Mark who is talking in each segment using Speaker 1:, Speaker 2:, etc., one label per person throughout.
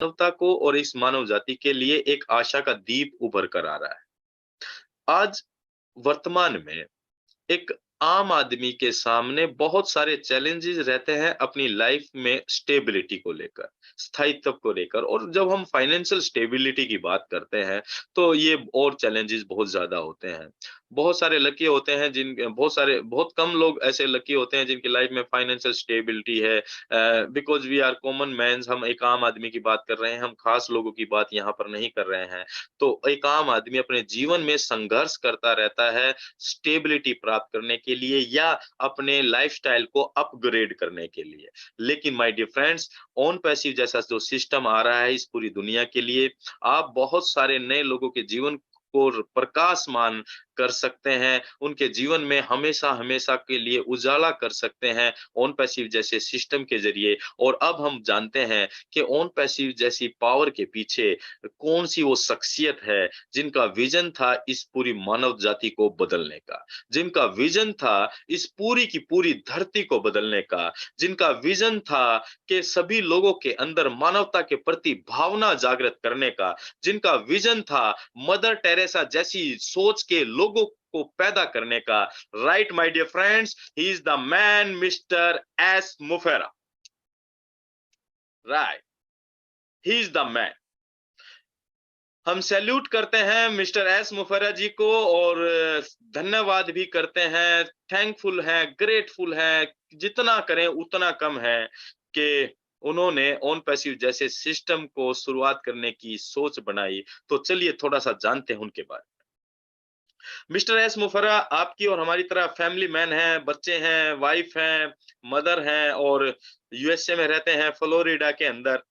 Speaker 1: मानवता को और इस मानव जाति के लिए एक आशा का दीप उभर कर आ रहा है। आज वर्तमान में एक आम आदमी के सामने बहुत सारे चैलेंजेस रहते हैं अपनी लाइफ में स्टेबिलिटी को लेकर, स्थायित्व को लेकर। और जब हम फाइनेंशियल स्टेबिलिटी की बात करते हैं, तो ये और चैलेंजेस बहुत ज़्यादा होते हैं। बहुत सारे लकी होते हैं बहुत कम लोग ऐसे लकी होते हैं जिनकी लाइफ में फाइनेंशियल स्टेबिलिटी है। Because we are common mans, हम एक आम आदमी की बात कर रहे हैं, हम खास लोगों की बात यहाँ पर नहीं कर रहे हैं। तो एक आम आदमी अपने जीवन में संघर्ष करता रहता है स्टेबिलिटी प्राप्त करने के लिए या अपने लाइफस्टाइल को अपग्रेड करने के लिए। लेकिन my dear friends, on passive जैसा जो सिस्टम आ रहा है इस पूरी दुनिया के लिए, आप बहुत सारे नए लोगों के जीवन को प्रकाशमान कर सकते हैं, उनके जीवन में हमेशा-हमेशा के लिए उजाला कर सकते हैं ऑन पैसिव जैसे सिस्टम के ज़रिए। और अब हम जानते हैं कि ऑन पैसिव जैसी पावर के पीछे कौन-सी वो शख्सियत है जिनका विज़न था इस पूरी मानव जाति को बदलने का, जिनका विज़न था इस पूरी की पूरी धरती को बदलने का, जिनका विज़न था कि सभी लोगों के अंदर मानवता के प्रति भावना जागृत करने का, जिनका विज़न था मदर टेरेसा जैसी सोच के लोगों को पैदा करने का। Right my dear friends, he is the man mister S Mufera. Right, he is the man. हम सैल्यूट करते हैं मिस्टर एस मुफर्रा जी को और धन्यवाद भी करते हैं, थैंकफुल हैं, ग्रेटफुल हैं, जितना करें उतना कम है कि उन्होंने ऑन पैसिव जैसे सिस्टम को शुरुआत करने की सोच बनाई। तो चलिए थोड़ा-सा जानते हैं उनके बारे में। मिस्टर एस मुफर्रा आपकी और हमारी तरह फैमिली मैन हैं, बच्चे हैं, वाइफ हैं, मदर हैं और यूएसए में रहते हैं, फ्लोरिडा के अंदर।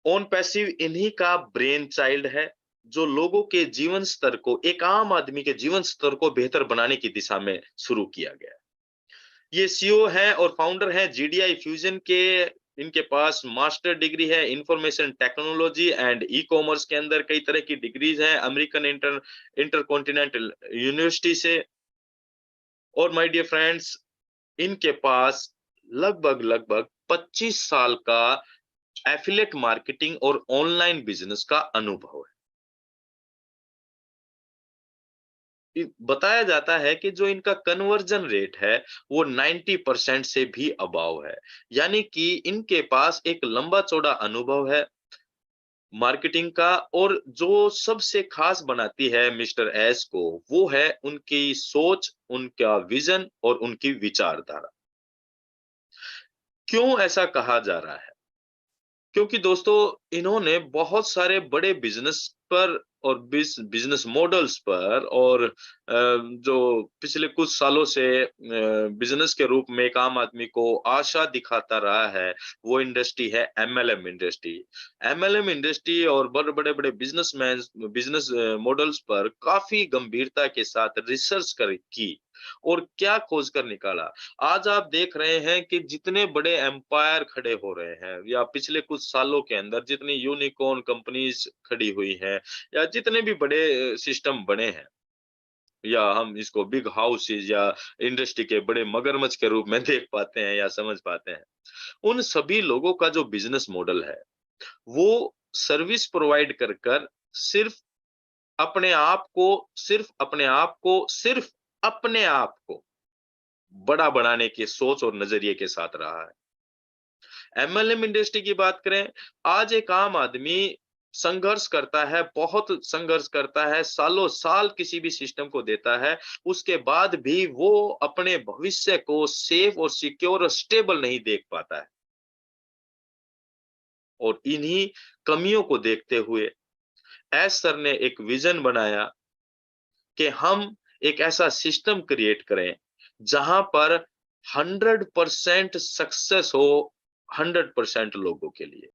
Speaker 1: ऑन पैसिव इन्हीं का ब्रेन चाइल्ड है, जो लोगों के जीवन स्तर को, एक आम आदमी के जीवन स्तर को बेहतर बनाने की दिशा में शुरू किया गया। ये सीईओ हैं और फाउंडर हैं जीडीआई फ्यूजन के। इनके पास मास्टर डिग्री है information technology and e commerce के अंदर कई तरह की डिग्रीज हैं अमेरिकन इंटरकॉन्टिनेंटल यूनिवर्सिटी से। और माय डियर फ्रेंड्स, इनके पास लगभग 25 साल का एफिलिएट मार्केटिंग और ऑनलाइन बिजनेस का अनुभव है। बताया जाता है कि जो इनका कन्वर्जन रेट है वो 90% से भी अबाव है। यानी कि इनके पास एक लंबा चौड़ा अनुभव है मार्केटिंग का। और जो सबसे खास बनाती है मिस्टर एस को, वो है उनकी सोच, उनका विजन और उनकी विचारधारा। क्यों ऐसा कहा जा रहा है? क्योंकि दोस्तों, इन्होंने बहुत सारे बड़े बिजनेस पर और बिजनेस मॉडल्स पर और जो पिछले कुछ सालों से बिजनेस के रूप में एक आम आदमी को आशा दिखाता रहा है, वो इंडस्ट्री है एमएलएम इंडस्ट्री। एमएलएम इंडस्ट्री और बड़े बड़े बड़े बिजनेसमैन बिजनेस मॉडल्स पर काफी गंभीरता के साथ रिसर्च कर की और क्या खोज कर निकाला। आज आप देख रहे हैं कि जितने बड़े एम्पायर खड़े हो रहे हैं या पिछले कुछ सालों के अंदर जितनी यूनिकॉर्न कंपनीज खड़ी हुई हैं या जितने भी बड़े सिस्टम बने हैं या हम इसको बिग हाउसेज या इंडस्ट्री के बड़े मगरमच्छ के रूप में देख पाते हैं या समझ पाते हैं, उन सभी लोगों का जो बिजनेस मॉडल है वो सर्विस प्रोवाइड कर कर सिर्फ अपने आप को सिर्फ अपने आप को बड़ा बनाने की सोच और नजरिए के साथ रहा है। एमएलएम इंडस्ट्री की बात करें, आज एक आम आदमी संघर्ष करता है, बहुत संघर्ष करता है, सालों साल किसी भी सिस्टम को देता है, उसके बाद भी वो अपने भविष्य को सेफ और सिक्योर और स्टेबल नहीं देख पाता है। और इन्हीं कमियों को देखते हुए एस सर ने एक विजन बनाया कि हम एक ऐसा सिस्टम क्रिएट करें जहां पर 100% सक्सेस हो 100% लोगों के लिए।